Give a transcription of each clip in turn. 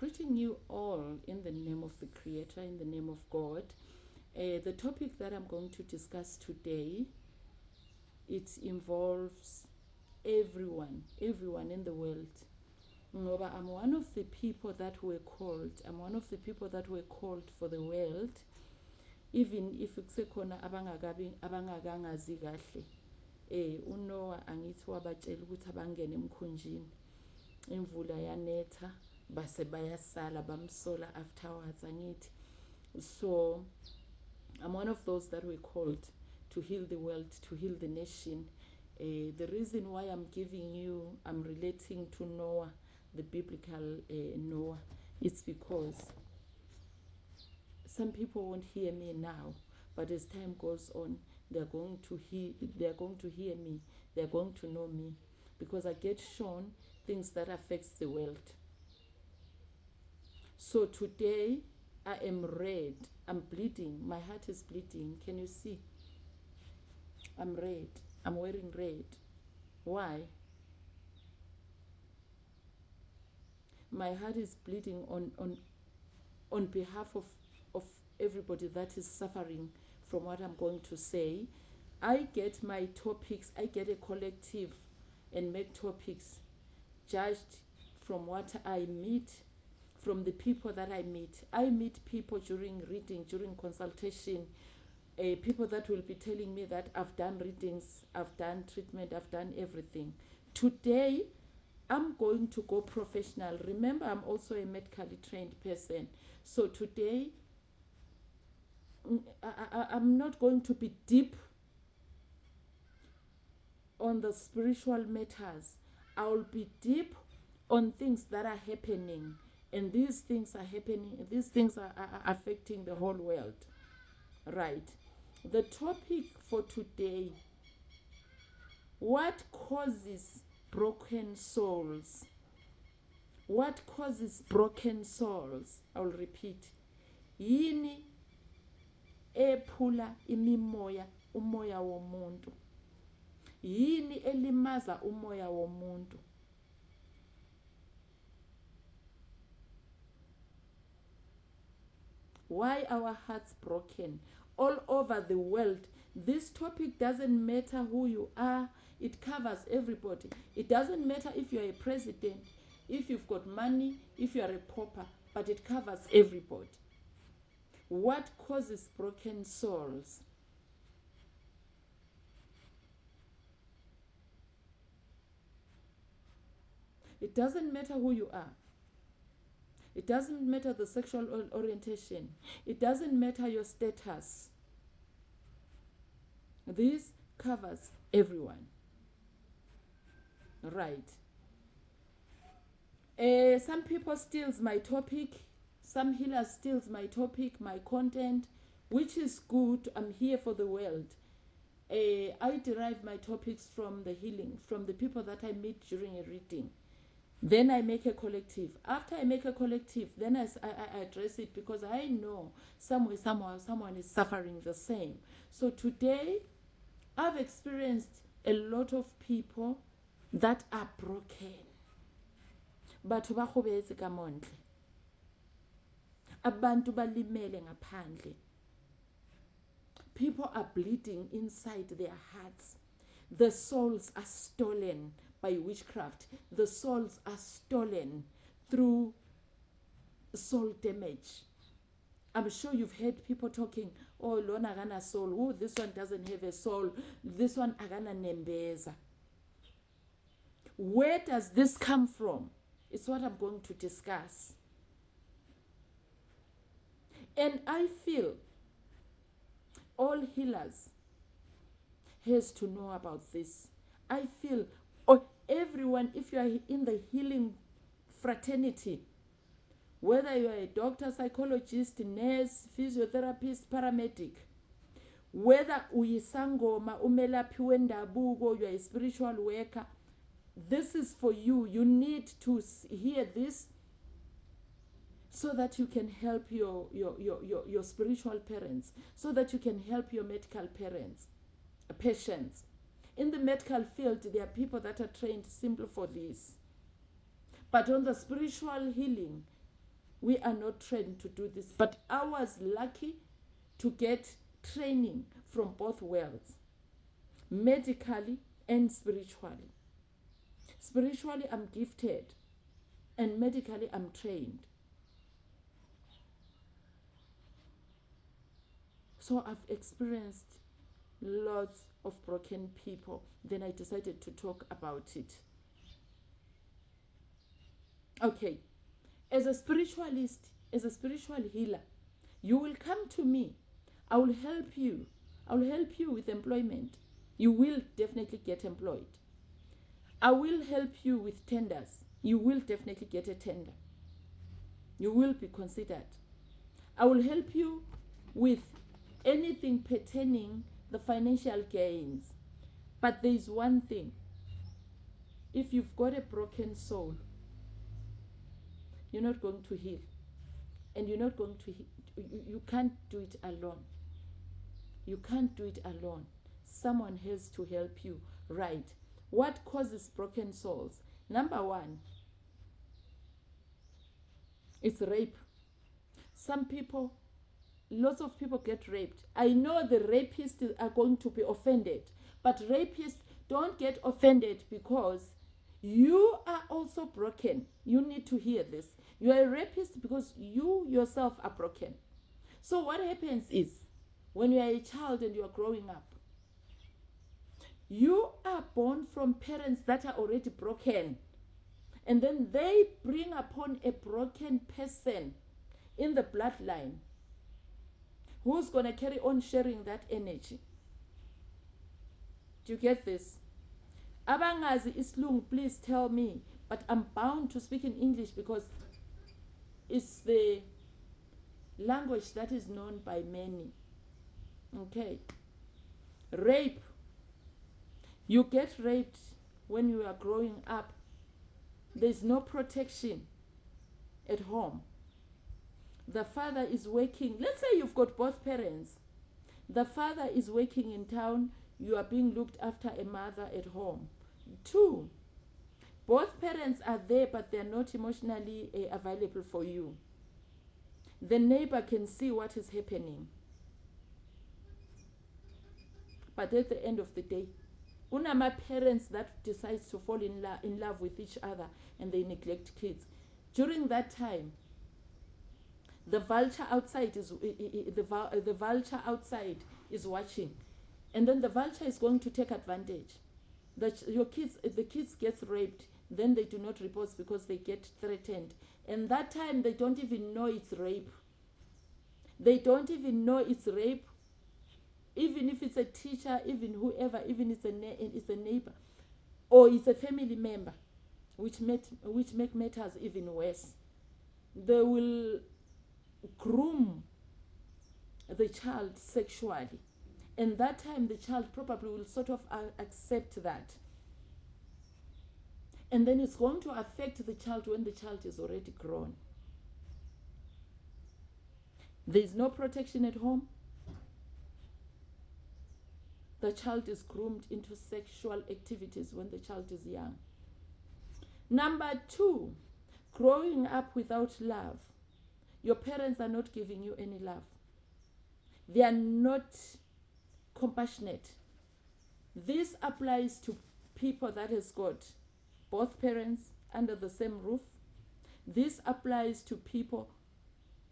greeting you all in the name of the Creator, in the name of God. The topic that I'm going to discuss today, it involves everyone in the world. I'm one of the people that were called. I'm one of the people that were called for the world, even if kusekhona abangakangazi kahle. Unoah angithi wabatshela ukuthi abangene emkhunjini. Imvula yanetha base bayasala bamsola afterwards angithi. So I'm one of those that were called to heal the world, to heal the nation. The reason why I'm relating to Noah, the biblical Noah, it's because some people won't hear me now, but as time goes on, they're going to hear me, they're going to know me, because I get shown things that affects the world. So today I am red, I'm bleeding, my heart is bleeding. Can you see? I'm red, I'm wearing red. Why? My heart is bleeding on behalf of everybody that is suffering from what I'm going to say. I get my topics, I get a collective and make topics judged from what I meet, from the people that I meet. I meet people during reading, during consultation, people that will be telling me that I've done readings, I've done treatment, I've done everything. Today, I'm going to go professional. Remember, I'm also a medically trained person. So today, I'm not going to be deep on the spiritual matters. I will be deep on things that are happening. And these things are happening, these things are affecting the whole world. Right. The topic for today, what causes broken souls? What causes broken souls? I will repeat. Yini ephula imimoya umoya womuntu? Yini elimaza umoya womuntu? Why our hearts broken all over the world? This topic doesn't matter who you are. It covers everybody. It doesn't matter if you're a president, if you've got money, if you're a pauper, but it covers everybody. What causes broken souls? It doesn't matter who you are. It doesn't matter the sexual orientation. It doesn't matter your status. This covers everyone. Right. Some people steals my topic. Some healers steals my topic, my content, which is good. I'm here for the world. I derive my topics from the healing, from the people that I meet during a reading. Then I make a collective. After I make a collective, then I address it, because I know somewhere, someone is suffering the same. So today, I've experienced a lot of people that are broken. Batho ba khobetse ka montle. Abantu balimele ngaphandle. People are bleeding inside their hearts. The souls are stolen by witchcraft. The souls are stolen through soul damage. I'm sure you've heard people talking, oh, lona agana soul, oh, this one doesn't have a soul, this one agana nembeza. Where does this come from? It's what I'm going to discuss. And I feel all healers has to know about this. I feel everyone, if you are in the healing fraternity, whether you are a doctor, psychologist, nurse, physiotherapist, paramedic, whether uyisangoma, umelaphi wendabuko, you are a spiritual worker, this is for you. You need to hear this so that you can help your spiritual parents, so that you can help your medical patients. In the medical field, there are people that are trained simply for this. But on the spiritual healing, We are not trained to do this. But I was lucky to get training from both worlds, medically and spiritually. Spiritually, I'm gifted, and medically, I'm trained. So I've experienced lots of broken people. Then I decided to talk about it. Okay, as a spiritualist, as a spiritual healer, you will come to me. I will help you. I will help you with employment. You will definitely get employed. I will help you with tenders. You will definitely get a tender. You will be considered. I will help you with anything pertaining the financial gains. But there is one thing. If you've got a broken soul, you're not going to heal. And you're not going to heal. You can't do it alone. You can't do it alone. Someone has to help you. Right. What causes broken souls? Number one, it's rape. Some people, lots of people get raped. I know the rapists are going to be offended, but rapists don't get offended because you are also broken. You need to hear this. You are a rapist because you yourself are broken. So what happens is, when you are a child and you are growing up, you are born from parents that are already broken. And then they bring upon a broken person in the bloodline who's going to carry on sharing that energy. Do you get this? Abangazi islung, please tell me. But I'm bound to speak in English because it's the language that is known by many. Okay. Rape. You get raped when you are growing up. There's no protection at home. The father is working. Let's say you've got both parents. The father is working in town. You are being looked after a mother at home. 2, both parents are there, but they're not emotionally available for you. The neighbor can see what is happening. But at the end of the day, my parents that decides to fall in love with each other and they neglect kids. During that time, the vulture outside is the vulture outside is watching, and then the vulture is going to take advantage. The kids gets raped, then they do not report because they get threatened, and that time they don't even know it's rape. They don't even know it's rape. Even if it's a teacher, even whoever, even it's a neighbor, or it's a family member, which make matters even worse. They will groom the child sexually, and that time the child probably will sort of accept that, and then it's going to affect the child when the child is already grown. There is no protection at home. The child is groomed into sexual activities when the child is young. Number 2, growing up without love. Your parents are not giving you any love. They are not compassionate. This applies to people that has got both parents under the same roof. This applies to people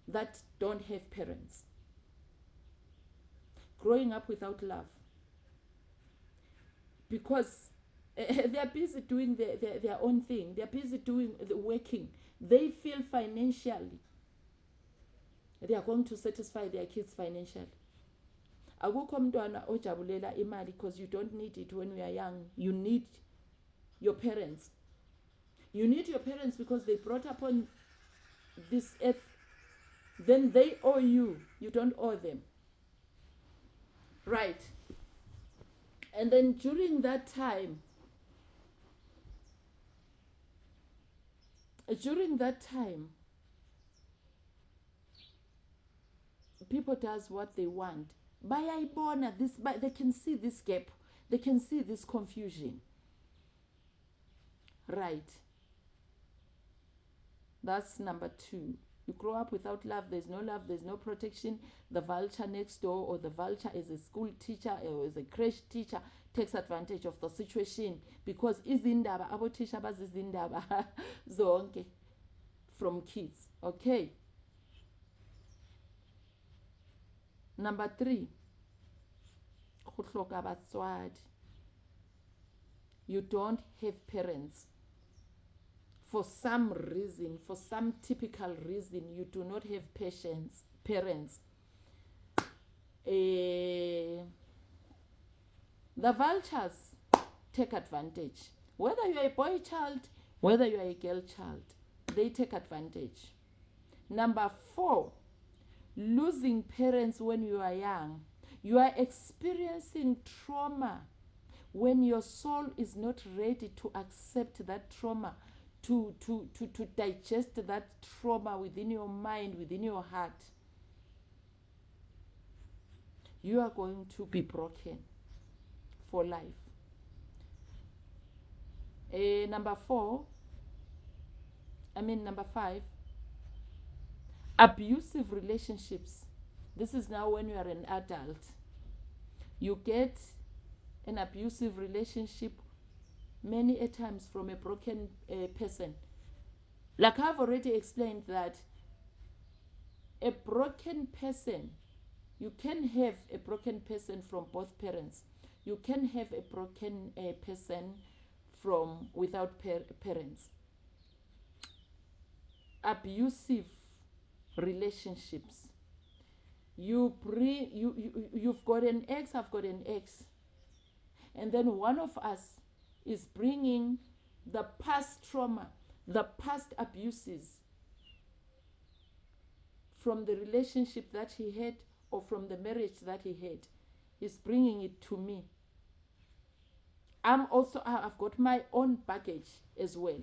that don't have parents. Growing up without love. Because they are busy doing their own thing. They are busy doing the working. They feel financially they are going to satisfy their kids financially. Akukho mntwana ojabulela imali because you don't need it when you are young. You need your parents. You need your parents because they brought upon this earth. Then they owe you. You don't owe them. Right. And then during that time, people does what they want. They can see this gap. They can see this confusion. Right. That's number 2. You grow up without love, there's no protection. The vulture next door, or the vulture as a school teacher or as a creche teacher, takes advantage of the situation, because izindaba abothisha bazizindaba zonke from kids. Okay. Number 3, go hloka batswadi. You don't have parents. For some reason, for some typical reason, you do not have parents. The vultures take advantage. Whether you are a boy child, whether you are a girl child, they take advantage. Number 4, losing parents when you are young. You are experiencing trauma when your soul is not ready to accept that trauma, to digest that trauma within your mind, within your heart. You are going to be broken for life. Number 5, abusive relationships. This is now when you are an adult. You get an abusive relationship many a times from a broken person. Like I've already explained, that a broken person, you can have a broken person from both parents. You can have a broken person from without parents. Abusive relationships. You've got an ex, I've got an ex, and then one of us is bringing the past trauma, the past abuses from the relationship that he had, or from the marriage that he had, is bringing it to me. I've got my own baggage as well.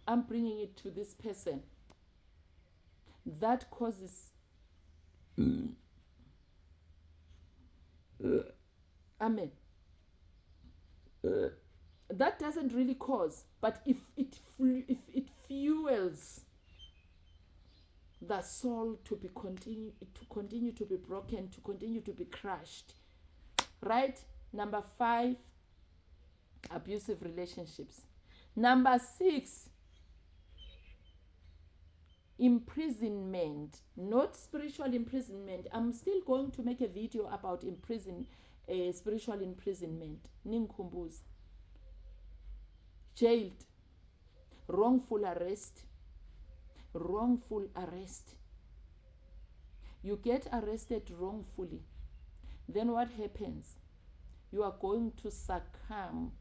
I'm bringing it to this person. That causes amen. That doesn't really cause, but if it fuels the soul to continue to be broken, to continue to be crushed. Right? Number 5, abusive relationships. Number 6, imprisonment. Not spiritual imprisonment. I'm still going to make a video about spiritual imprisonment. Ninkumbuz. Jailed. Wrongful arrest. You get arrested wrongfully. Then what happens? You are going to succumb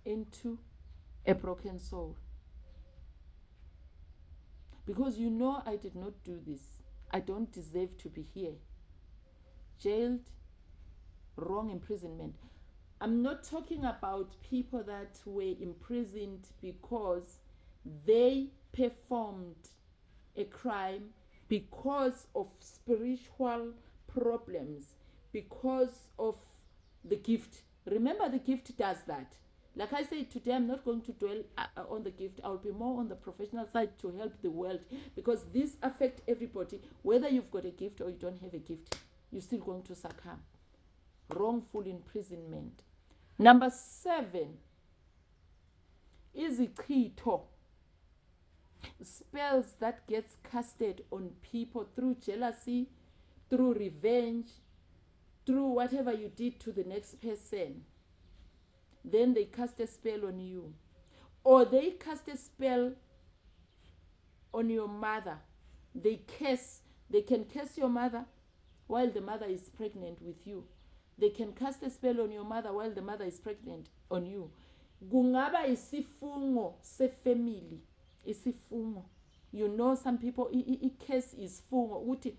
into a broken soul. Because you know, I did not do this. I don't deserve to be here. Jailed, wrong imprisonment. I'm not talking about people that were imprisoned because they performed a crime because of spiritual problems, because of the gift. Remember, the gift does that. Like I said today, I'm not going to dwell on the gift. I'll be more on the professional side to help the world, because this affects everybody. Whether you've got a gift or you don't have a gift, you're still going to succumb. Wrongful imprisonment. Number 7 is ichito. Spells that gets casted on people through jealousy, through revenge, through whatever you did to the next person. Then they cast a spell on you. Or they cast a spell on your mother. They can curse your mother while the mother is pregnant with you. They can cast a spell on your mother while the mother is pregnant on you. Gungaba isifungo se family. Isifungo. You know, some people, I curse is fungo. Uti,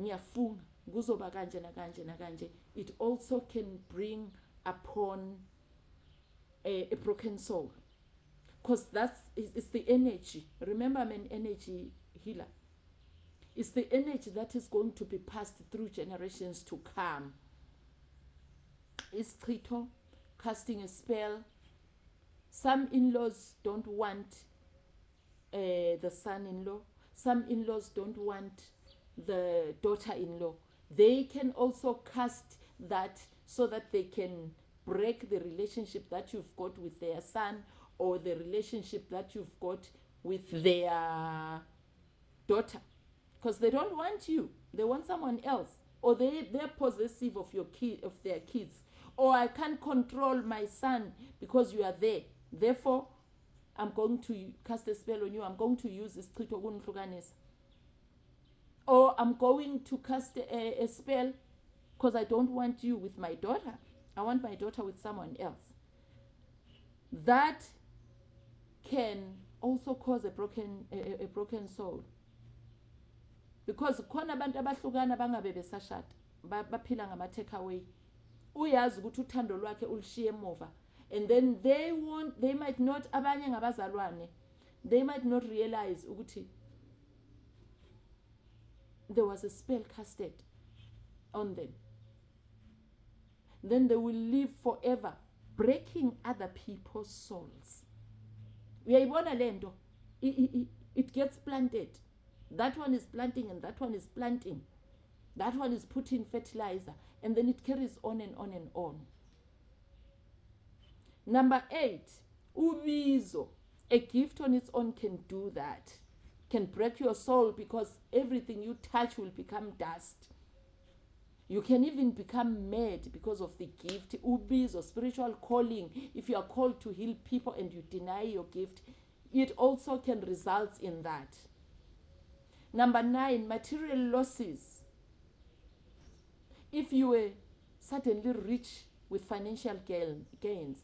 ngiyafunga. Kuzoba kanje na kanje na kanje. It also can bring upon a broken soul. Because it's the energy. Remember, I'm an energy healer. It's the energy that is going to be passed through generations to come. It's Trito, casting a spell, Some in-laws don't want the son-in-law. Some in-laws don't want the daughter-in-law. They can also cast that so that they can break the relationship that you've got with their son, or the relationship that you've got with their daughter, because they don't want you. They want someone else, or they're possessive of of their kids. Or I can't control my son because you are there. Therefore, I'm going to cast a spell on you. I'm going to use this Chito kunihlukanisa. Or I'm going to cast a spell because I don't want you with my daughter. I want my daughter with someone else. That can also cause a broken soul. Because khona abantu abahlukana bangabe besashada baphila ngama take away. Uyazi ukuthi uthando lwakhe ulishiye emuva, and then they might not, abanye ngabazalwane, they might not realize ukuthi there was a spell casted on them. Then they will live forever breaking other people's souls. Uyayibona lento, it gets planted. That one is planting, and that one is planting. That one is putting fertilizer, and then it carries on and on and on. Number 8, ubizo. A gift on its own can do that. Can break your soul, because everything you touch will become dust. You can even become mad because of the gift. Ubizo, spiritual calling. If you are called to heal people and you deny your gift, it also can result in that. Number 9, material losses. If you were suddenly rich with financial gains,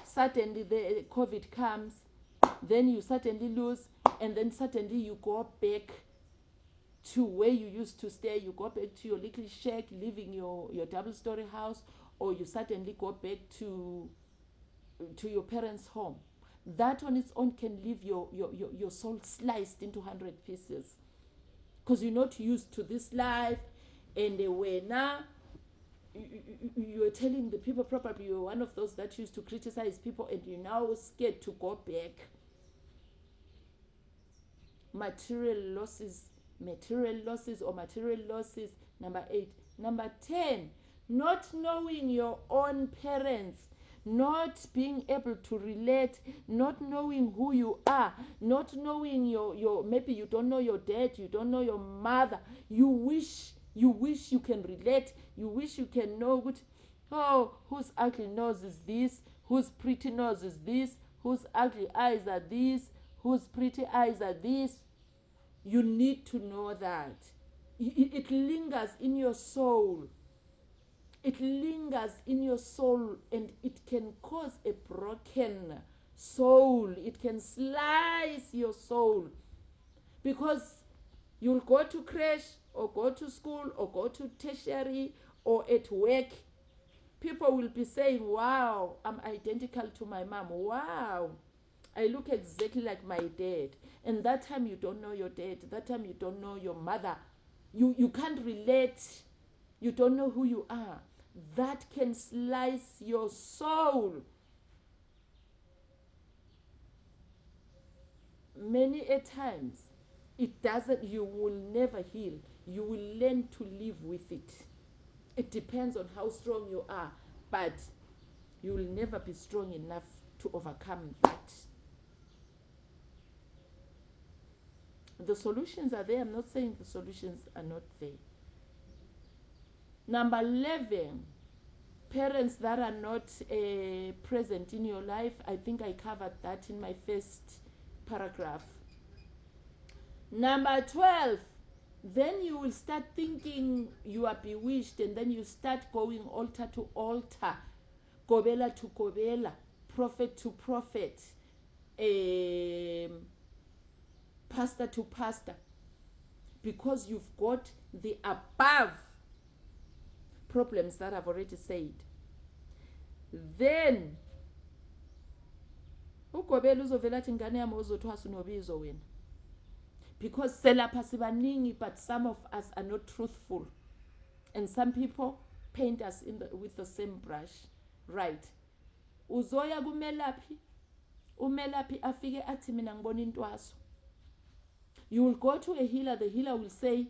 suddenly the COVID comes, then you suddenly lose, and then suddenly you go back to where you used to stay. You go back to your little shack, living your double-story house, or you suddenly go back to your parents' home. That on its own can leave your soul sliced into 100 pieces, because you're not used to this life. And now you're telling the people, probably you're one of those that used to criticize people, and you're now scared to go back. Material losses. Number 8. Number 10, not knowing your own parents, not being able to relate, not knowing who you are, not knowing your maybe you don't know your dad, you don't know your mother. You wish you can relate. You wish you can know what, oh, whose ugly nose is this, whose pretty nose is this, whose ugly eyes are these, whose pretty eyes are these. You need to know that. It lingers in your soul. It lingers in your soul, and it can cause a broken soul. It can slice your soul, because you'll go to crash, or go to school, or go to tertiary, or at work. People will be saying, wow, I'm identical to my mom. Wow, I look exactly like my dad. And that time you don't know your dad. That time you don't know your mother. You can't relate. You don't know who you are. That can slice your soul. Many a times, it doesn't, you will never heal. You will learn to live with it. It depends on how strong you are, but you will never be strong enough to overcome that. The solutions are there. I'm not saying the solutions are not there. Number 11, parents that are not present in your life. I think I covered that in my first paragraph. Number 12, then you will start thinking you are bewitched, and then you start going altar to altar, kobela to kobela, prophet to prophet, pastor to pastor, because you've got the above problems that I've already said. Then ukobela uzovela athi ngane yami uzothwasa unobizo wena, because selapha sibaningi, but some of us are not truthful, and some people paint us with the same brush. Right, uzoya kumelaphi, umelaphi afike athi mina ngibona intwaso. You will go to a healer, the healer will say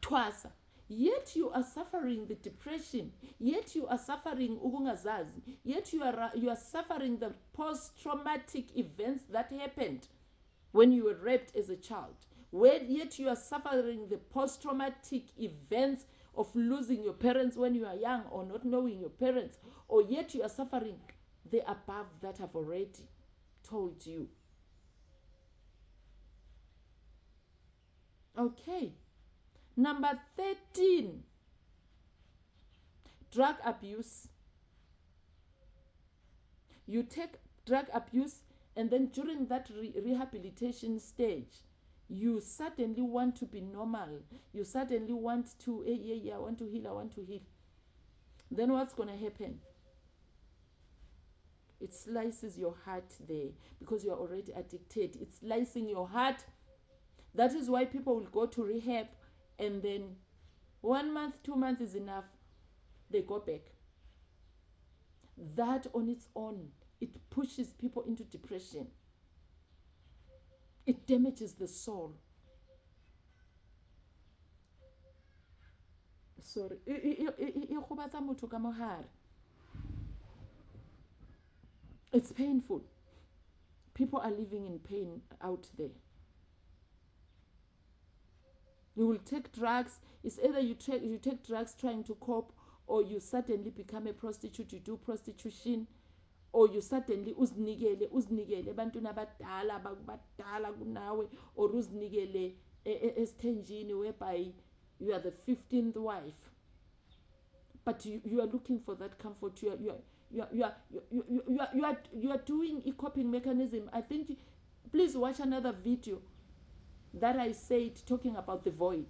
twasa, yet you are suffering the depression, yet you are suffering ukungazazi, yet you are suffering the post-traumatic events that happened when you were raped as a child, yet you are suffering the post-traumatic events of losing your parents when you are young or not knowing your parents, or yet you are suffering the above that I've already told you. Okay. Number 13, drug abuse. You take drug abuse, and then during that rehabilitation stage, you suddenly want to be normal. You suddenly want to, I want to heal. Then what's going to happen? It slices your heart there because you're already addicted. It's slicing your heart. That is why people will go to rehab, and then 1 month, 2 months is enough. They go back. That on its own, it pushes people into depression. It damages the soul. Sorry. Ekhubaza motho ka mohare. It's painful. People are living in pain out there. You will take drugs. It's either you take drugs trying to cope, or you suddenly become a prostitute, you do prostitution, or you suddenly uznikele ebantwini abadala kunawe, or uznikele esithenjini whereby you are the 15th wife. But you are looking for that comfort. You are doing a coping mechanism. I think please watch another video that I said talking about the void.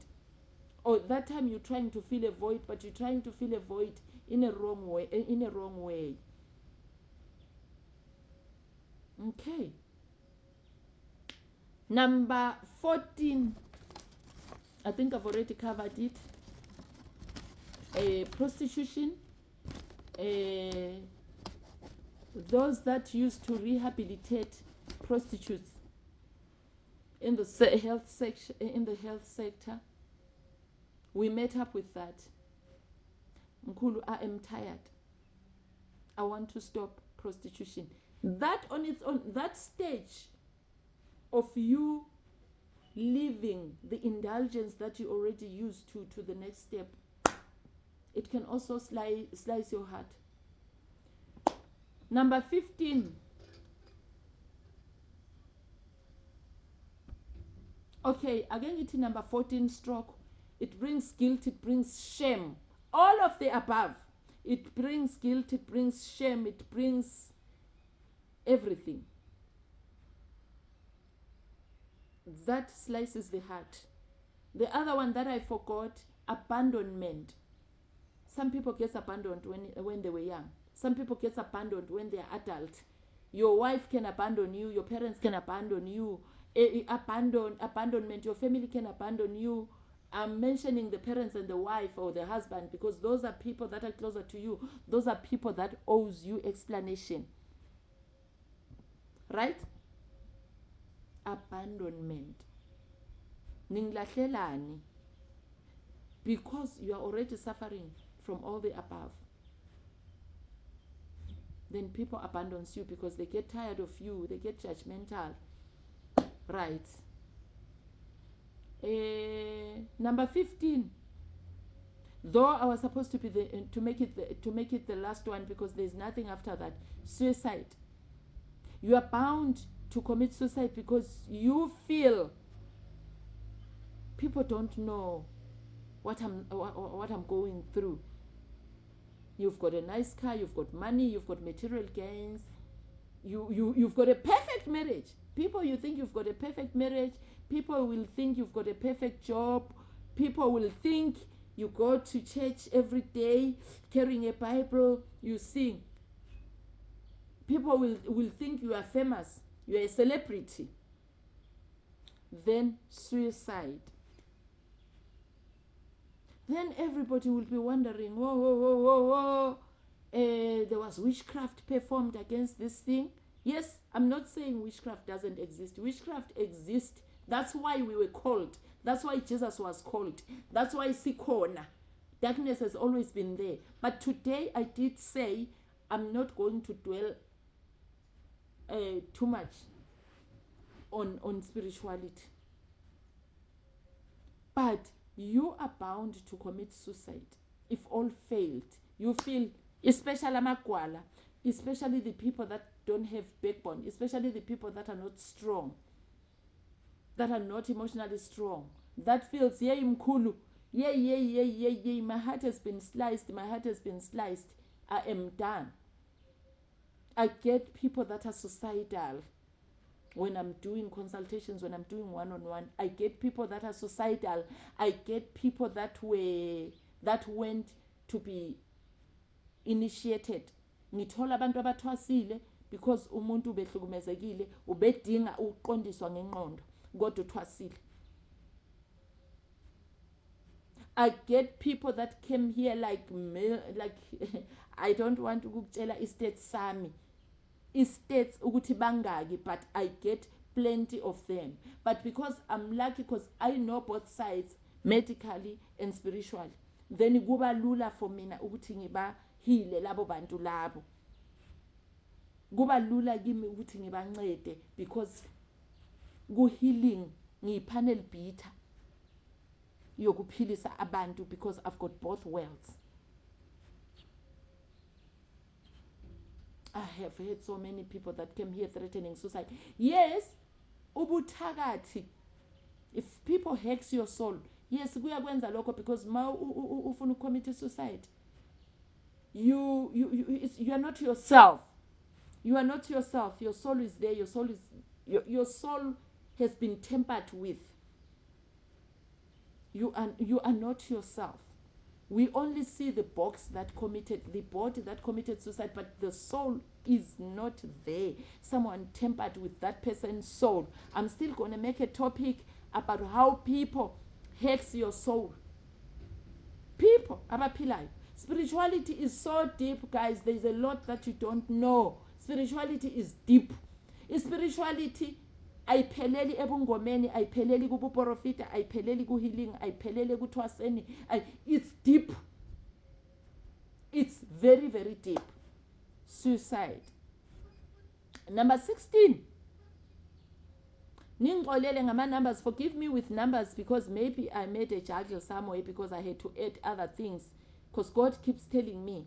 Or that time you're trying to fill a void, but you're trying to fill a void in a wrong way. Okay. Number 14. I think I've already covered it. Prostitution. Those that used to rehabilitate prostitutes in the health sector. We met up with that. Nkulu, I am tired. I want to stop prostitution. That on its own, that stage of you leaving the indulgence that you already used to the next step, it can also slice your heart. Number 15. Okay, again it's number 14, stroke. It brings guilt, it brings shame. All of the above. It brings guilt, it brings shame, it brings everything. That slices the heart. The other one that I forgot, abandonment. Some people get abandoned when they were young. Some people get abandoned when they are adult. Your wife can abandon you, your parents can abandon you. Abandonment, your family can abandon you. I'm mentioning the parents and the wife or the husband because those are people that are closer to you. Those are people that owes you explanation. Right? Abandonment. Ninglahlelani. Because you are already suffering from all the above. Then people abandon you because they get tired of you. They get judgmental. Right. Number 15. Though I was supposed to be to make it the last one because there's nothing after that. Suicide. You are bound to commit suicide because you feel people don't know what I'm going through. You've got a nice car, you've got money, you've got material gains, you've got a perfect marriage. People, you think you've got a perfect marriage. People will think you've got a perfect job. People will think you go to church every day, carrying a Bible, you sing. People will think you are famous, you are a celebrity. Then suicide. Then everybody will be wondering, whoa. There was witchcraft performed against this thing. Yes, I'm not saying witchcraft doesn't exist. Witchcraft exists. That's why we were called. That's why Jesus was called. That's why Sikona. Darkness has always been there. But today I did say I'm not going to dwell too much on spirituality. But you are bound to commit suicide if all failed. You feel, especially amakwala, especially the people that don't have backbone, especially the people that are not strong, that are not emotionally strong, that feels, yeah, mkulu, yeah, my heart has been sliced, I am done. I get people that are suicidal. When I'm doing consultations, when I'm doing one-on-one, I get people that are suicidal. I get people that went to be initiated. Ngithola abantu abathwasile because umuntu ubehlukumezekile ubedinga ukuqondiswa ngenqondo kodwa uthwasile. I get people that came here like I don't want ukutshela istate sami. States ukuthi bangaki, but I get plenty of them. But because I'm lucky, because I know both sides, medically and spiritually, then kuba lula for mina ukuthi ngibahile labo bantu labo. Kuba lula kimi ukuthi ngibancede because ku-healing ngiyi-panel beater yokuphilisa abantu because I've got both worlds. I have heard so many people that came here threatening suicide. Yes, ubuthakathi. If people hex your soul, yes, kuyakwenza lokho because ma ufuna commit suicide. You are not yourself. You are not yourself. Your soul is there. Your soul has been tampered with. You are not yourself. We only see the body that committed suicide, but the soul is not there. Someone tampered with that person's soul. I'm still going to make a topic about how people hex your soul. People, abaphilay. Spirituality is so deep, guys. There's a lot that you don't know. Spirituality is deep. Spirituality, ayipheleli ebungomeni, ayipheleli kubuprofita, ayipheleli ku-healing, ayipheleli kuthwaseni. It's deep. It's very, very deep. Suicide. Number 16. Ningolele ngama numbers. Forgive me with numbers because maybe I made a juggle somewhere because I had to add other things. Because God keeps telling me,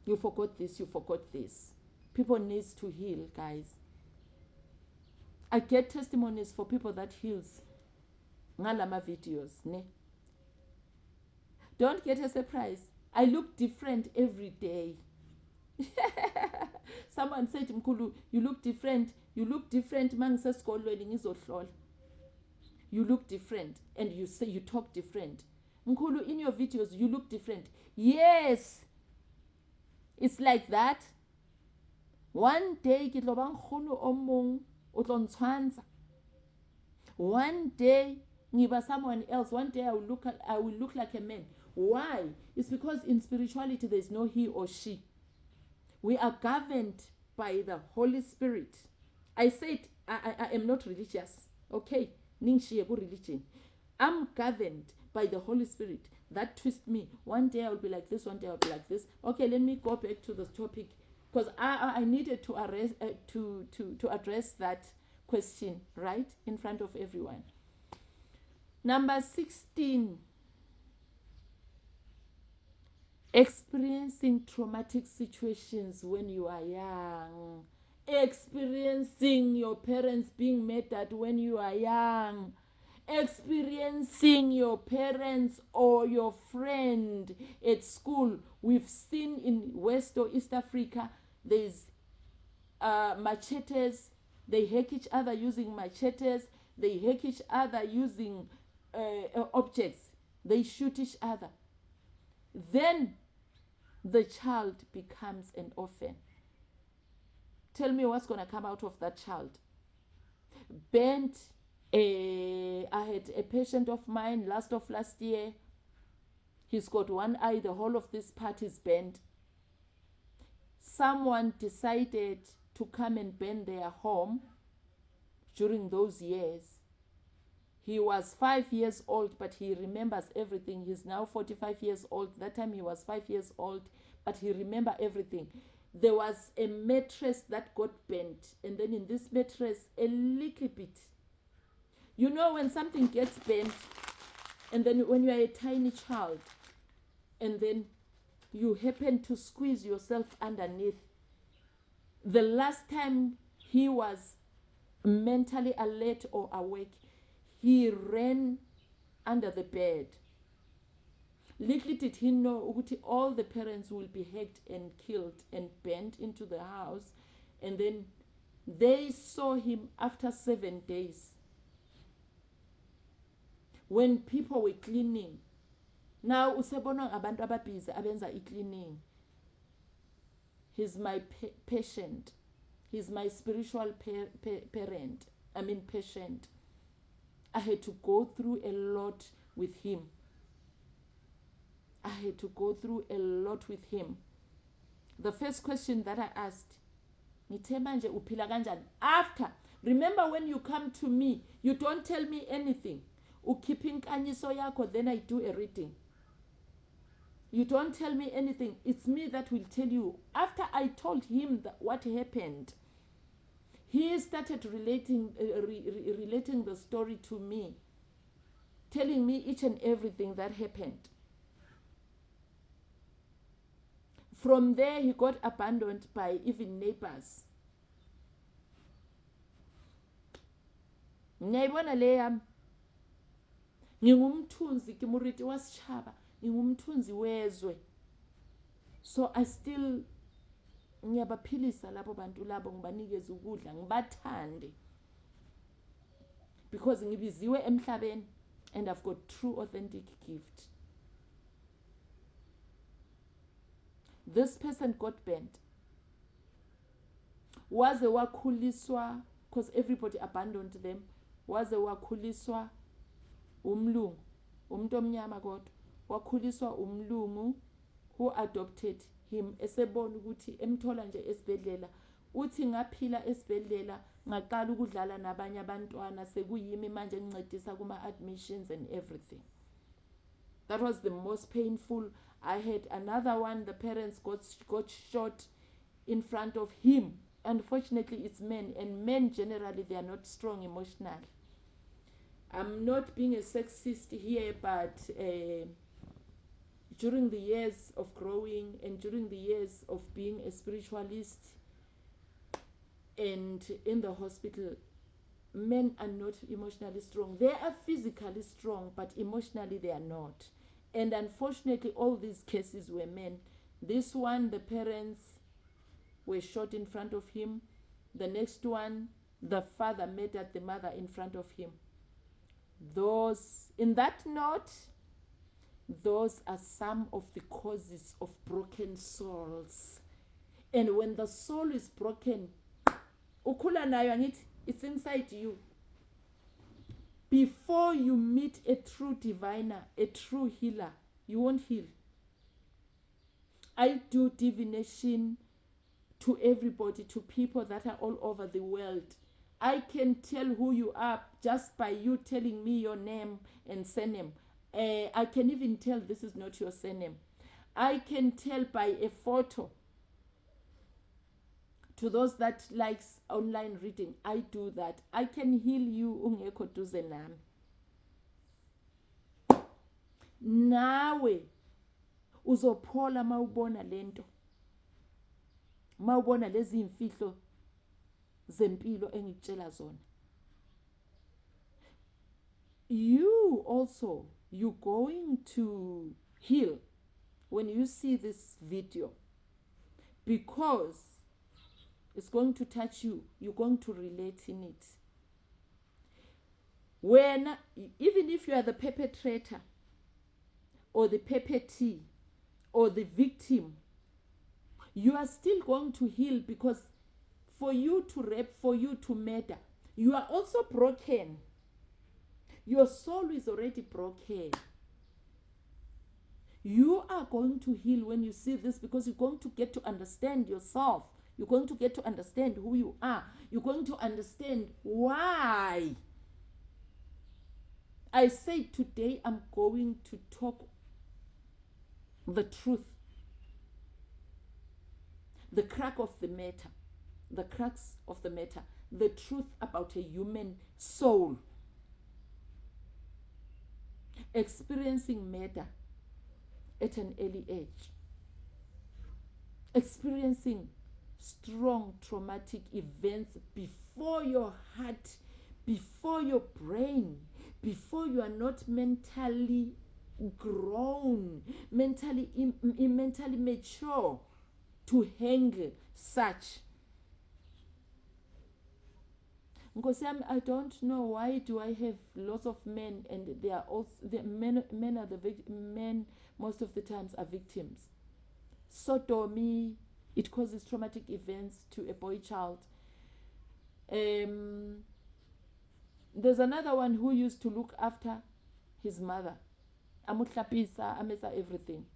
you forgot this, you forgot this. People need to heal, guys. I get testimonies for people that heals. Ngalama videos, ne? Don't get a surprise. I look different every day. Someone said, Mkulu, you look different. You look different. You look different. And you say you talk different. Mkulu, in your videos, you look different. Yes. It's like that. One day, one day, ngiba someone else. One day I will look like a man. Why? It's because in spirituality there is no he or she. We are governed by the Holy Spirit. I said I am not religious. Okay, ningshiye ku religion. I'm governed by the Holy Spirit. That twists me. One day I will be like this. One day I will be like this. Okay, let me go back to the topic because I needed to address that question right in front of everyone. Number 16. Experiencing traumatic situations when you are young. Experiencing your parents being murdered when you are young. Experiencing your parents or your friend at school. We've seen in West or East Africa, there's machetes. They hack each other using machetes. They hack each other using objects. They shoot each other. Then the child becomes an orphan. Tell me what's going to come out of that child. Bent. I had a patient of mine last year. He's got one eye. The whole of this part is bent. Someone decided to come and burn their home during those years. He was 5 years old, but he remembers everything. He's now 45 years old. That time he was 5 years old, but he remembers everything. There was a mattress that got bent, and then in this mattress, a little bit. You know when something gets bent, and then when you are a tiny child, and then you happen to squeeze yourself underneath. The last time he was mentally alert or awake, he ran under the bed. Little did he know that all the parents will be hacked and killed and burnt into the house. And then they saw him after 7 days, when people were cleaning. Now, usebona abantu ababhizi abenza i-cleaning. He's my patient. He's my spiritual parent. Patient. I had to go through a lot with him. The first question that I asked, manje uphila kanjani? After, remember when you come to me, you don't tell me anything. Ukhipha inkanyiso yakho, then I do a reading. You don't tell me anything. It's me that will tell you. After I told him what happened, he started relating the story to me, telling me each and everything that happened. From there, he got abandoned by even neighbors. Ngiyayibona le yami. Ngingumthunzi kimuriti wasishaba. Ngingumthunzi wezwe. So I still ngiyabaphilisa labo bantu labo, ngibanikeza ukudla, ngibathande, because ngibiziwe emhlabeni and I've got true authentic gift. This person got bent. Waze wakhuliswa, because everybody abandoned them. Waze wakhuliswa umlungu, umuntu omnyama kodwa. Wakhuliswa umlungu who adopted him. Esebona ukuthi emthola nje esibhedlela, uthi ngaphila esibhedlela, ngaqala ukudlala nabanye abantwana, sekuyimi manje ngincedisa kuma admissions and everything. That was the most painful. I had another one, the parents got shot in front of him. Unfortunately, it's men, and men generally, they are not strong emotionally. I'm not being a sexist here, but during the years of growing and during the years of being a spiritualist and in the hospital, men are not emotionally strong. They are physically strong, but emotionally they are not. And unfortunately, all these cases were men. This one, the parents were shot in front of him. The next one, the father murdered the mother in front of him. In that note, those are some of the causes of broken souls. And when the soul is broken, ukhula nayo angithi, it's inside you. Before you meet a true diviner, a true healer, you won't heal. I do divination to everybody, to people that are all over the world. I can tell who you are just by you telling me your name and surname. I can even tell this is not your surname. I can tell by a photo. To those that likes online reading, I do that. I can heal you ungekho duze nami. Nawe uzophola mawubona lento. Mawubona lezi imfihlo zempilo engitshela zona. You also, you're going to heal when you see this video, because it's going to touch you. You're going to relate in it. When, even if you are the perpetrator or the perpetree or the victim, you are still going to heal, because for you to rape, for you to murder, you are also broken. Your soul is already broken. You are going to heal when you see this, because you're going to get to understand yourself. You're going to get to understand who you are. You're going to understand why. I say today I'm going to talk the truth. The crux of the matter. The crux of the matter. The truth about a human soul. Experiencing murder at an early age. Experiencing strong traumatic events before your heart, before your brain, before you are not mentally grown, mentally mature to handle such. I don't know why do I have lots of men, and they are also men are the men most of the times are victims. Sodomy, it causes traumatic events to a boy child. There's another one who used to look after his mother. Amutlapisa, amesa everything.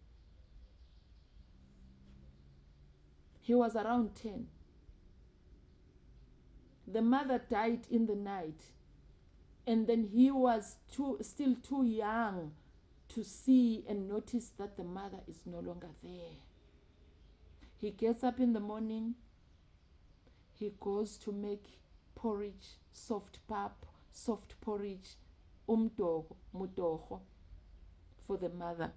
He was around 10. The mother died in the night, and then he was still too young to see and notice that the mother is no longer there. He gets up in the morning, he goes to make porridge, soft pap, soft porridge, mutogo, for the mother.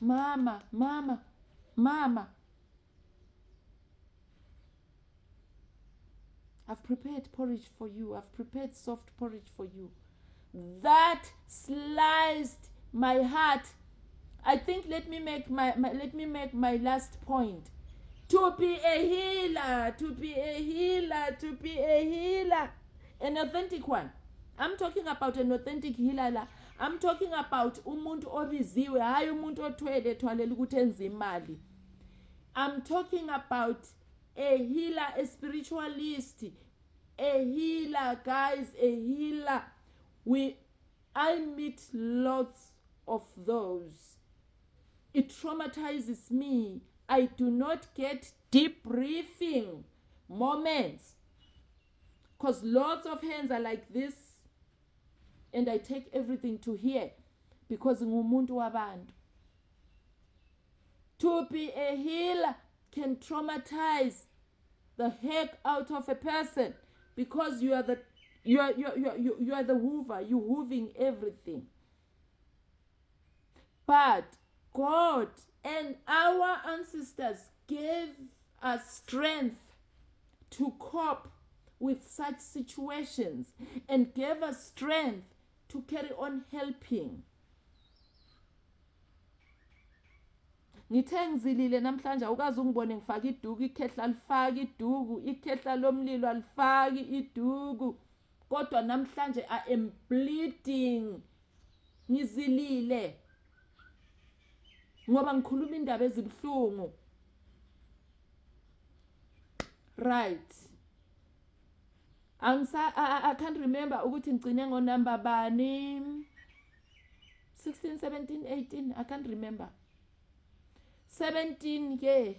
Mama, mama, mama. I've prepared porridge for you. I've prepared soft porridge for you. That sliced my heart. I think let me make my last point. To be a healer, to be a healer, to be a healer. An authentic one. I'm talking about an authentic healer. I'm talking about umuntu obiziwe, hayi umuntu othwele thwalela ukuthi enze imali. I'm talking about a healer, a spiritualist, a healer, guys, a healer. I meet lots of those. It traumatizes me. I do not get debriefing moments, because lots of hands are like this, and I take everything to here, because ngumuntu wabantu. To be a healer can traumatize the heck out of a person, because you are the hoover. You're hooving everything. But God and our ancestors gave us strength to cope with such situations, and gave us strength to carry on helping. Ngithe ngizilile namhlanje awukazi ungibone ngifaka iduku, ikhehla alifaki iduku, ikhehla lomlilo alifaki iduku, kodwa namhlanje I am bleeding. Ngizilile ngoba ngikhuluma indaba ezibhlungu. Right. I can't remember ukuthi ngicine ngo number bani. 16, 17, 18, I can't remember. 17, yeah.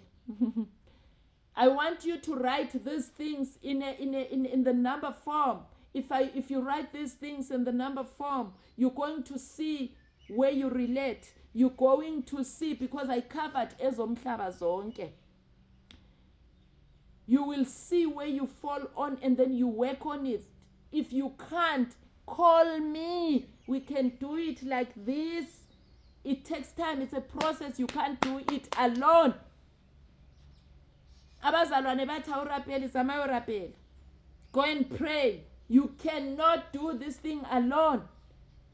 I want you to write these things in the number form. If you write these things in the number form, you're going to see where you relate. You're going to see, because I covered ezomhlaba zonke. You will see where you fall on, and then you work on it. If you can't, call me. We can do it like this. It takes time. It's a process. You can't do it alone. Abazalwane bathi awurapeli zama urapela. Go and pray. You cannot do this thing alone.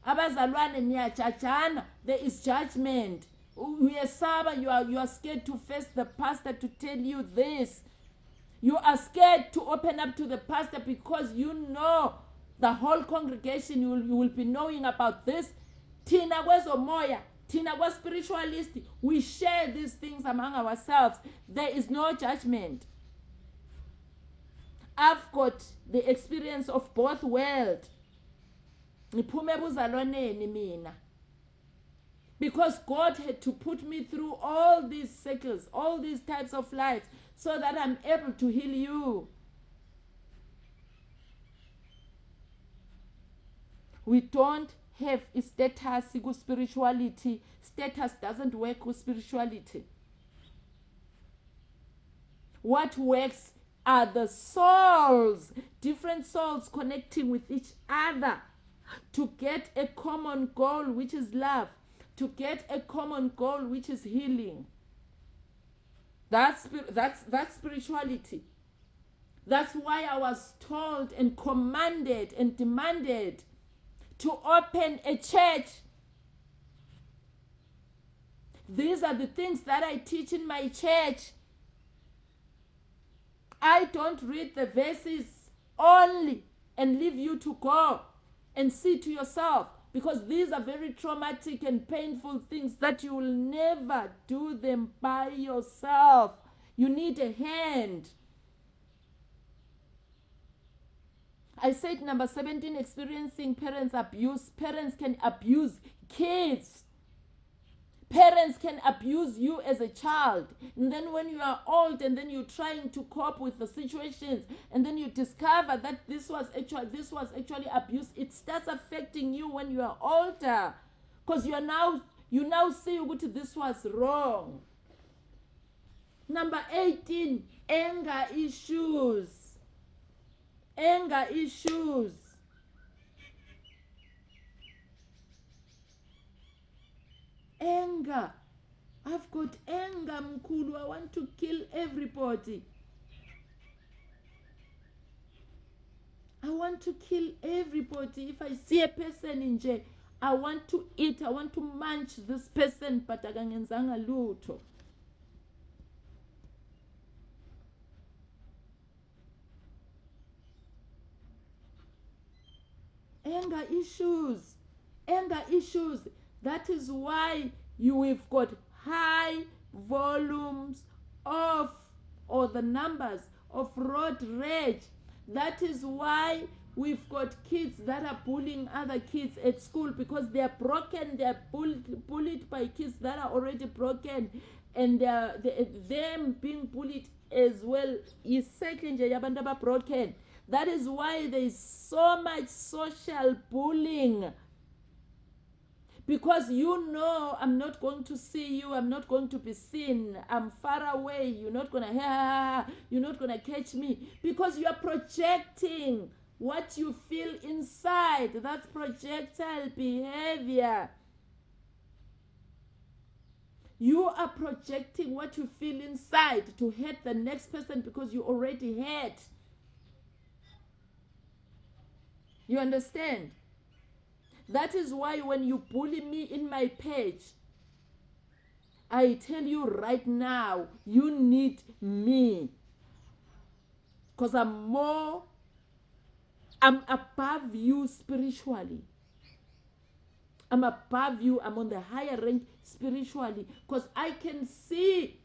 Abazalwane niyajajana. There is judgment. You are scared to face the pastor to tell you this. You are scared to open up to the pastor because you know the whole congregation you will be knowing about this. Thina kwezomoya, thina kwespiritualist, we share these things among ourselves. There is no judgment. I've got the experience of both worlds. Ngiphume ebuzalwaneni mina. Because God had to put me through all these cycles, all these types of lives, so that I'm able to heal you. We don't have a status with spirituality. Status doesn't work with spirituality. What works are the souls, different souls connecting with each other to get a common goal, which is love, to get a common goal, which is healing. That's spirituality. That's why I was told and commanded and demanded to open a church. These are the things that I teach in my church. I don't read the verses only and leave you to go and see to yourself, because these are very traumatic and painful things that you will never do them by yourself. You need a hand. I said number 17, experiencing parents abuse. Parents can abuse kids. Parents can abuse you as a child. And then when you are old and then you're trying to cope with the situations, and then you discover that this was actually abuse, it starts affecting you when you are older. Because you now see what this was wrong. Number 18, anger issues. Anger issues. Anger. I've got anger, mkulu. I want to kill everybody. I want to kill everybody. If I see a person in jail, I want to eat. I want to munch this person, but akangenzanga lutho. Anger issues. Anger issues. That is why we've got high volumes of, or the numbers of road rage. That is why we've got kids that are bullying other kids at school, because they are broken. They are bullied by kids that are already broken, and them being bullied as well is second broken. That is why there is so much social bullying. Because I'm not going to see you, I'm not going to be seen, I'm far away, you're not going to you're not going to catch me. Because you are projecting what you feel inside. That's projectile behavior. You are projecting what you feel inside to hurt the next person because you already hurt. You understand? That is why when you bully me in my page, I tell you right now, you need me. Because I'm above you spiritually. I'm above you. I'm on the higher rank spiritually. Because I can see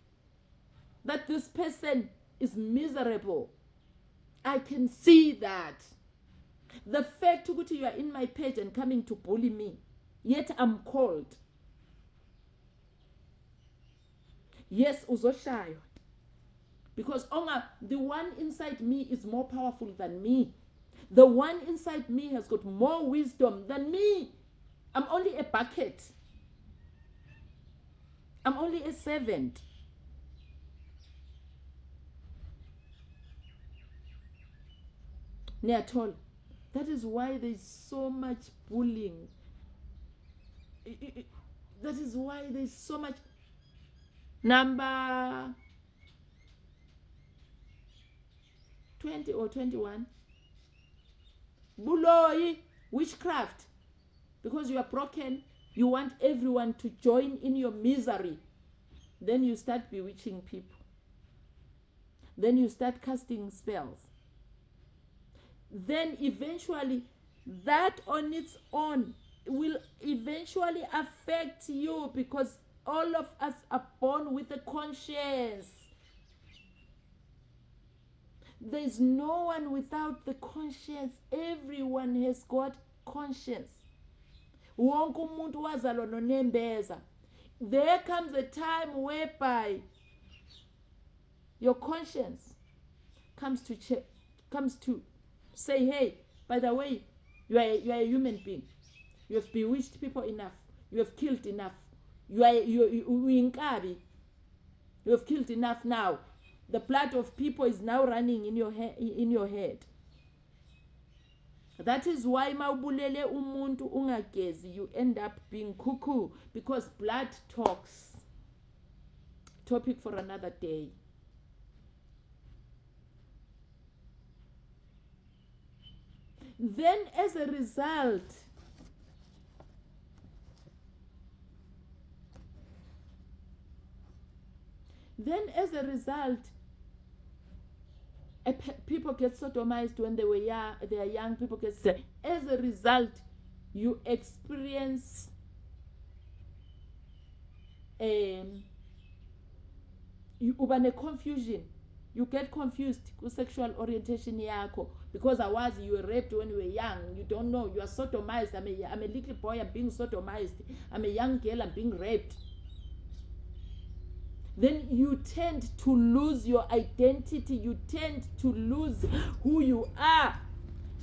that this person is miserable. I can see that. The fact that you are in my page and coming to bully me, yet I'm called. Yes, uzoshaywa. Because the one inside me is more powerful than me. The one inside me has got more wisdom than me. I'm only a bucket. I'm only a servant. Neatol. That is why there's so much bullying. That is why there's so much. Number 20 or 21. Buloi, witchcraft. Because you are broken, you want everyone to join in your misery. Then you start bewitching people. Then you start casting spells. Then eventually, that on its own will eventually affect you, because all of us are born with a conscience. There's no one without the conscience. Everyone has got conscience. wonke umuntu wazalwa nonembeza. There comes a time whereby your conscience comes to say, hey, by the way, you are a human being. You have bewitched people enough. You have killed enough. You have killed enough now. The blood of people is now running in your head. That is why mawubulele umuntu ungagezi, you end up being cuckoo, because blood talks. Topic for another day. Then as a result, people get sodomized when they are young. People get sick. As a result, you experience confusion. You get confused with sexual orientation yakho, because you were raped when you were young. You don't know. You are sodomized. I'm a little boy. I'm being sodomized. I'm a young girl. I'm being raped. Then you tend to lose your identity. You tend to lose who you are.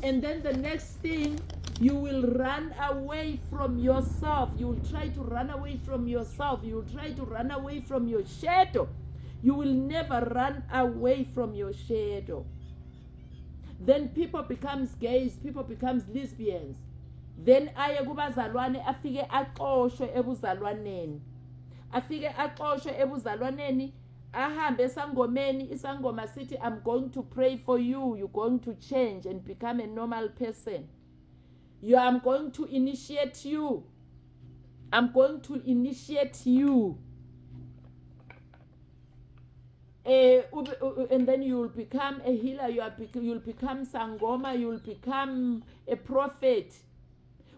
And then the next thing, you will run away from yourself. You will try to run away from yourself. You will try to run away from your shadow. You will never run away from your shadow. Then people becomes gays. People becomes lesbians. Then ayekubazalwane afike aqoshwe ebuzalwaneni. Afike aqoshwe ebuzalwaneni, ahambe esangomeni, isangoma sithi, I'm going to pray for you. You're going to change and become a normal person. I'm going to initiate you. I'm going to initiate you. And then you will become a healer. You'll become sangoma. You'll become a prophet,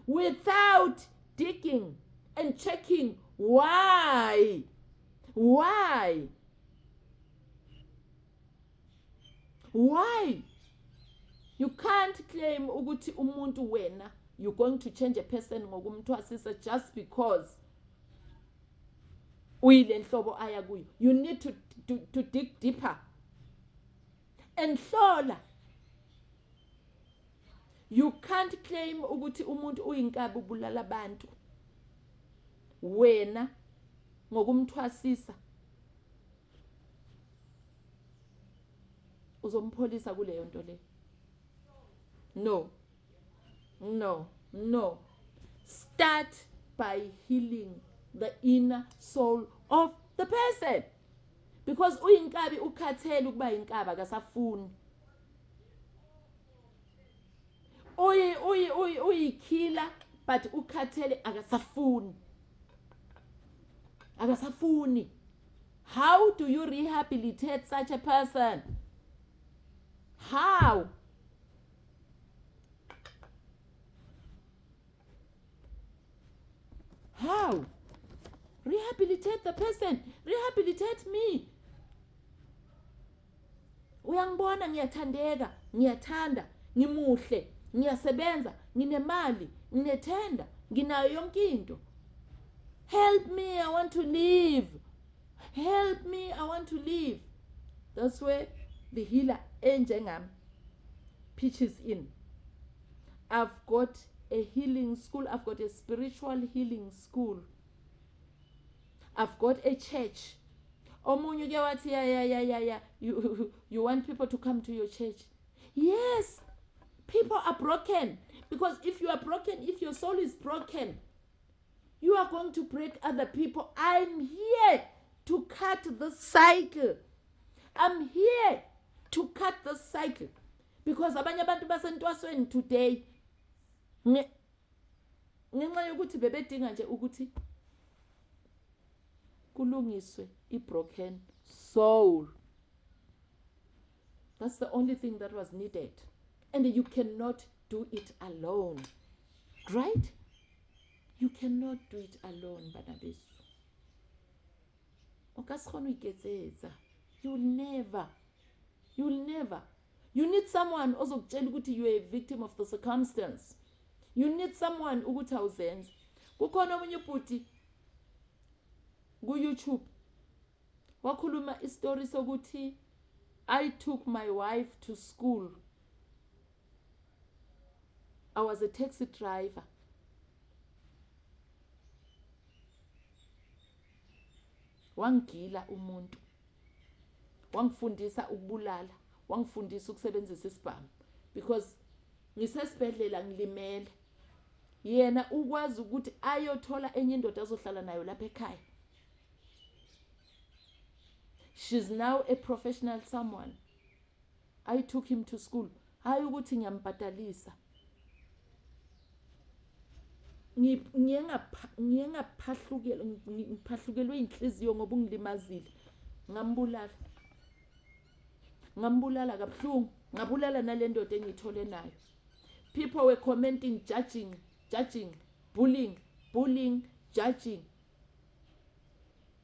without digging and checking. Why? You can't claim ukuthi umuntu wena you're going to change a person ngokumthwasisa just because uyile nhlobo aya kuyo. You need to dig deeper and hlola. You can't claim ukuthi umuntu uyinkabi ubulala abantu wena ngokumthwasisa. Uzompholisa kuleyo nto le? No. Start by healing the inner soul of the person. Because uyinkabi ukhathele ukuba inkaba akasafuni. Uyikhila but ukhathele akasafuni. Akasafuni. How do you rehabilitate such a person? How? Rehabilitate the person. Rehabilitate me. Uyangibona ngiyathandeka, ngiyathanda, ngimuhle, ngiyasebenza, nginemali, nginethenda, nginayo yonke into. Help me, I want to live. Help me, I want to live. That's where the healer enjengam pitches in. I've got a healing school. I've got a spiritual healing school. I've got a church. Omunye ke wathi yeah. You want people to come to your church. Yes. People are broken. Because if you are broken, if your soul is broken, you are going to break other people. I'm here to cut the cycle. I'm here to cut the cycle. Because abanye abantu basentwasweni today ngenxa yokuthi bebedinga nje ukuthi kulungiswe i-broken soul. That's the only thing that was needed. And you cannot do it alone. Right? You cannot do it alone, banabesu. Okasikhona uyiketsetsa. You'll never. You need someone ozokutshela ukuthi you are a victim of the circumstance. You need someone ukuthi awuzenza. Kukhona omunye ubhuti ku YouTube wakhuluma istory sokuthi I took my wife to school. I was a taxi driver. Wangila umuntu. Wangifundisa ukubulala, wangifundisa ukusebenzisa isibhamu because ngisesibhedlela ngilimele. Yena ukwazi ukuthi ayothola enye indoda azohlala nayo lapha ekhaya. She's now a professional someone. I took him to school. Hayi ukuthi ngiyambhadalisa. Ngiyengaphahlukela inhliziyo ngoba ungilimazile. Ngambulala kabuhlungu. Ngabulala nale ndoda engithole nayo. People were commenting, judging, bullying, judging.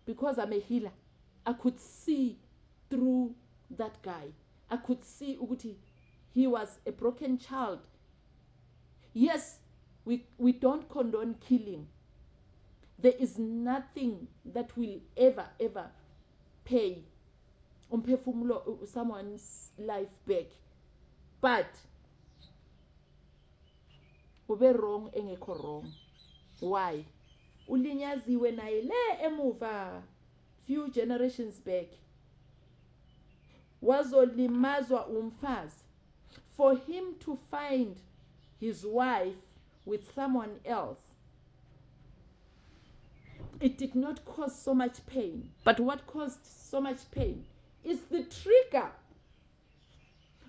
Because I'm a healer, I could see through that guy. I could see ukuthi he was a broken child. Yes, we don't condone killing. There is nothing that will ever pay someone's life back. But ube wrong engekho wrong. Why? Ulinyaziwe naye le emuva few generations back. Wazolimazwa umfazi. For him to find his wife with someone else, it did not cause so much pain. But what caused so much pain is the trigger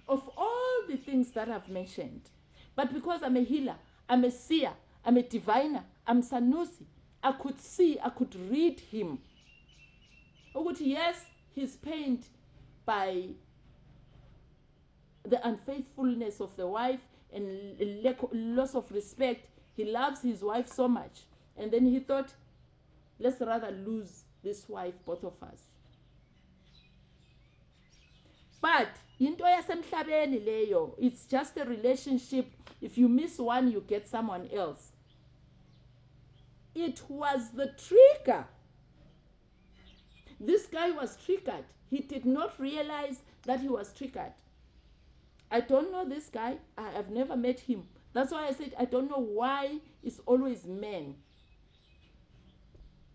of all the things that I've mentioned. But because I'm a healer, I'm a seer, I'm a diviner, I'm Sanusi, I could see, I could read him. Yes, he's pained by the unfaithfulness of the wife and loss of respect. He loves his wife so much. And then he thought, let's rather lose this wife, both of us. But into yasemhlabeni leyo, it's just a relationship. If you miss one, you get someone else. It was the trigger. This guy was triggered. He did not realize that he was triggered. I don't know this guy. I have never met him. That's why I said I don't know why it's always men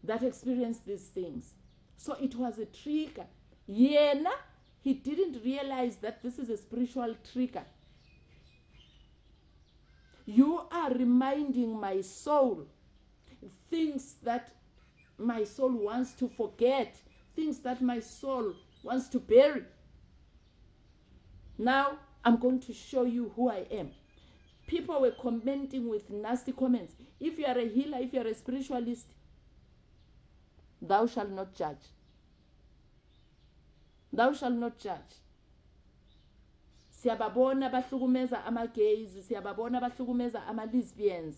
that experience these things. So it was a trigger. Yena, he didn't realize that this is a spiritual trigger. You are reminding my soul things that my soul wants to forget, things that my soul wants to bury. Now, I'm going to show you who I am. People were commenting with nasty comments. If you are a healer, if you are a spiritualist, thou shalt not judge. Thou shalt not judge. Siyababona bahlukumeza ama-gays, siyababona bahlukumeza ama-lesbians,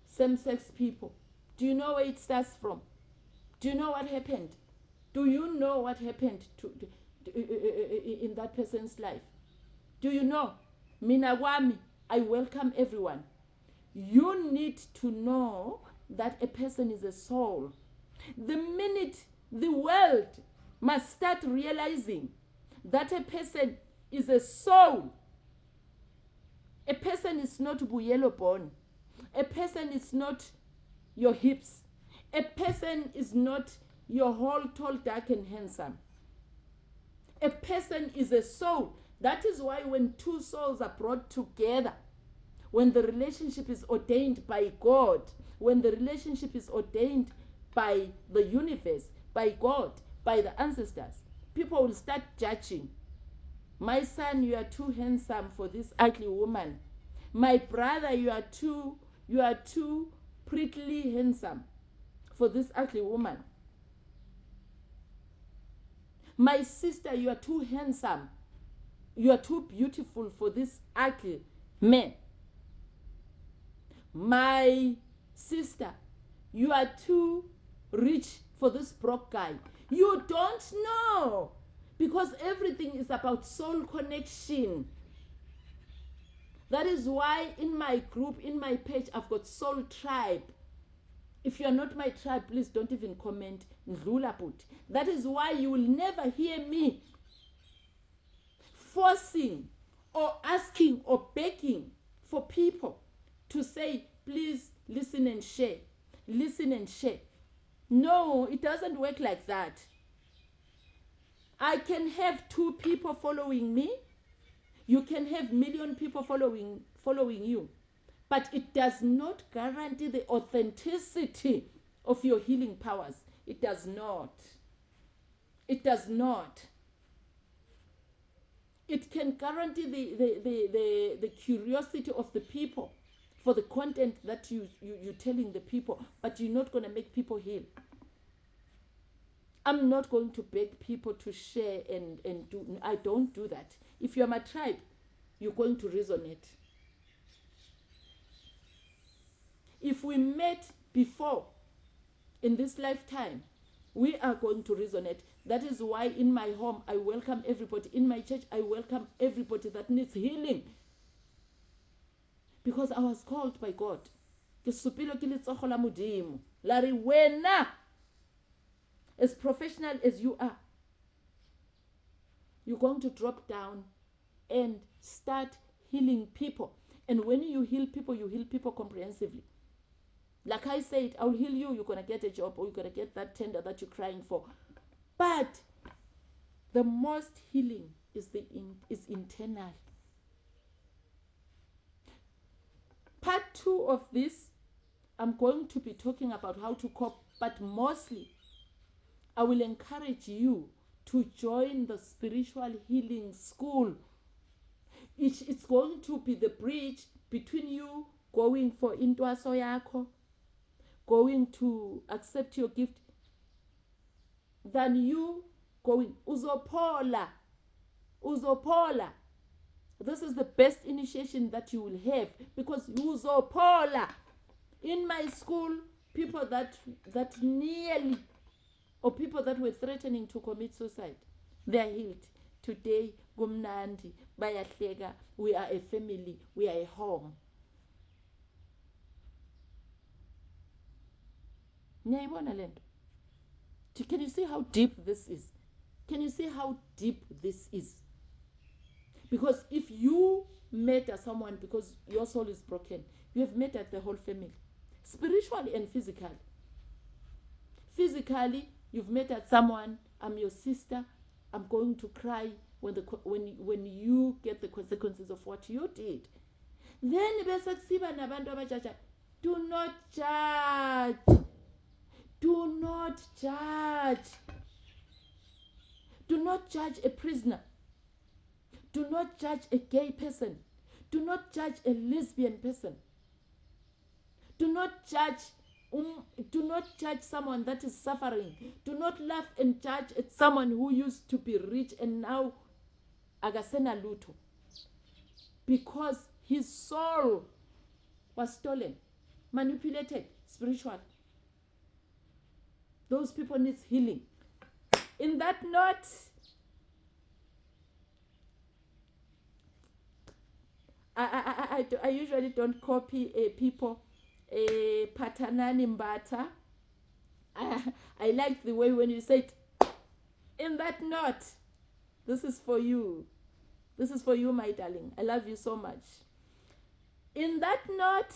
same-sex people. Do you know where it starts from? Do you know what happened? Do you know what happened in that person's life? Do you know? Mina kwami, I welcome everyone. You need to know that a person is a soul. The minute the world must start realizing that a person is a soul. A person is not buyelo born. A person is not your hips. A person is not your whole tall, dark, and handsome. A person is a soul. That is why when two souls are brought together, when the relationship is ordained by God, when the relationship is ordained by the universe, by God, by the ancestors, people will start judging. My son, you are too handsome for this ugly woman. My brother, you are too prettily handsome for this ugly woman. My sister, you are too handsome. You are too beautiful for this ugly man. My sister, you are too rich for this broke guy. You don't know, because everything is about soul connection. That is why in my group, in my page, I've got Soul Tribe. If you are not my tribe, please don't even comment. Ndlula bhuti. That is why you will never hear me forcing or asking or begging for people to say, please listen and share. Listen and share. No, it doesn't work like that. I can have 2 people following me. You can have million people following you. But it does not guarantee the authenticity of your healing powers. It does not. It does not. It can guarantee the curiosity of the people for the content that you're telling the people, but you're not going to make people heal. I'm not going to beg people to share and do. I don't do that. If you're my tribe, you're going to resonate. If we met before in this lifetime, we are going to resonate. That is why in my home, I welcome everybody. In my church, I welcome everybody that needs healing. Because I was called by God. Lari wena, as professional as you are, you're going to drop down and start healing people. And when you heal people comprehensively. Like I said, I'll heal you, you're going to get a job, or you're going to get that tender that you're crying for. But the most healing is internal. Part 2 of this, I'm going to be talking about how to cope, but mostly I will encourage you to join the spiritual healing school. It's going to be the bridge between you going for intwaso yakho, going to accept your gift, than you going uzopola. This is the best initiation that you will have, because uzopola. In my school, people that nearly, or people that were threatening to commit suicide, they are healed. Today, gumnandi, bayahleka, we are a family, we are a home. Can you see how deep this is? Can you see how deep this is? Because if you murder someone because your soul is broken, you have murdered the whole family, spiritually and physically. Physically, you've murdered someone. I'm your sister. I'm going to cry when you get the consequences of what you did. Then do not judge. Do not judge. Do not judge a prisoner. Do not judge a gay person. Do not judge a lesbian person. Do not judge someone that is suffering. Do not laugh and judge at someone who used to be rich and now agasena luto, because his soul was stolen, manipulated, spiritual. Those people need healing. In that note, I usually don't copy people. Patanani mbata. I like the way when you say it. In that note, this is for you. This is for you, my darling. I love you so much. In that note,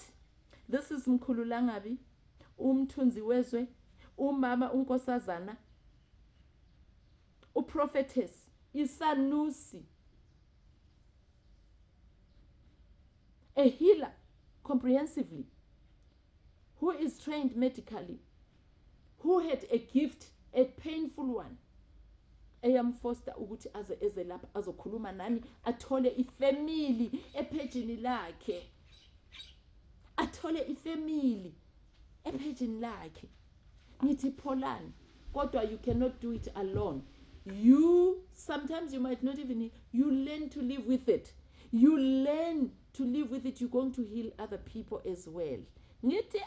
this is Mkhululangabi, umthunzi wezwe, umama unkosazana, uprophetess, isanusi, a healer comprehensively, who is trained medically, who had a gift, a painful one. Eyamfoster ukuthi eze lapha azokhuluma nani, athole ifamily ephejini lakhe. Athole ifamily ephejini lakhe. Nithi pholani. Kodwa you cannot do it alone. Sometimes you might not even, you learn to live with it. You learn to live with it. You're going to heal other people as well. Nithi